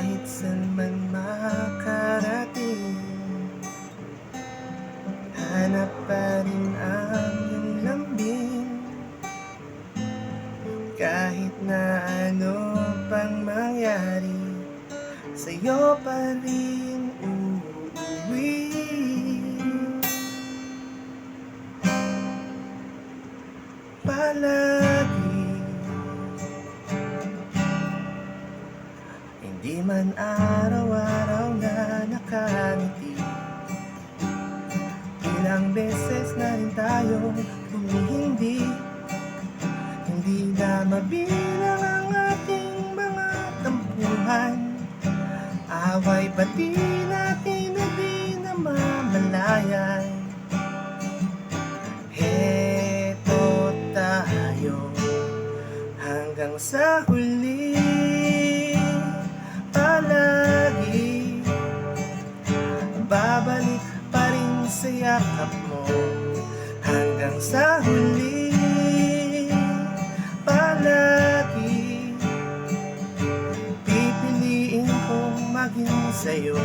kahit saan man makarating, hanap pa rin ang iyong lambing. Kahit na ano pang mangyari, sa'yo pa rin uuwi. Palagi, hindi man araw-araw na nakangiti. Ilang beses na rin tayong humihindi, hindi na mabilang ang ating mga tampuhan. Away pati natin na di na mamalayan. Heto tayo hanggang sa huli. Palagi babalik pa rin sa yakap mo hanggang sa huli. Palagi pipiliin kong maging sa'yo,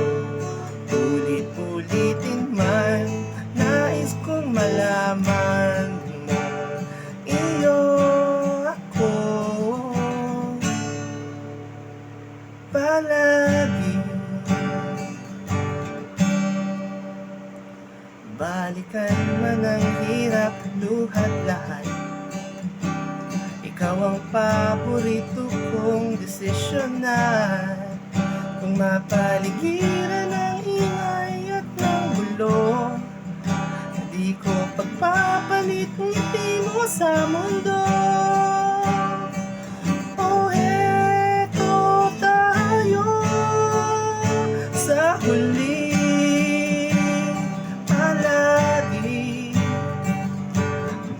ulit-ulitin man. Nais kong malaman mo, iyo ako. Palagi balikan man ang hirap, luhat lahat, ikaw ang paborito kong desisyon na. Kung mapaligiran ng ingay at ng gulo, di ko pagpapalit ngiti mo sa mundo. Oh, eto tayo sa huli. Palagi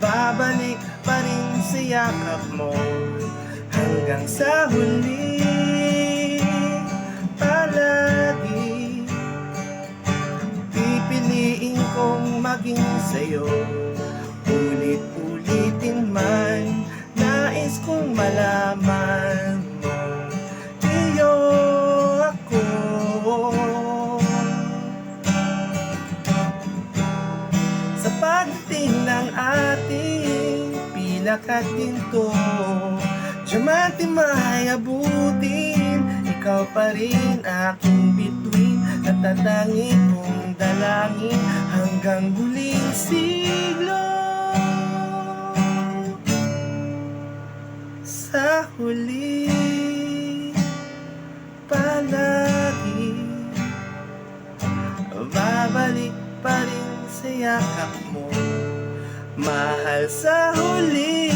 babalik pa rin sa yakap mo hanggang sa huli. Palagi pipiliin kong maging sa'yo, ulit-ulitin man. Nais kong malaman mo, iyo ako. Sa pagdating ng ating pilak at ginto, diamante may abutin, ikaw pa rin aking bituin. Natatangin kong dalangin hanggang huling siglo. Sa huli, palagi babalik pa rin sa yakap mo, mahal, sa huli.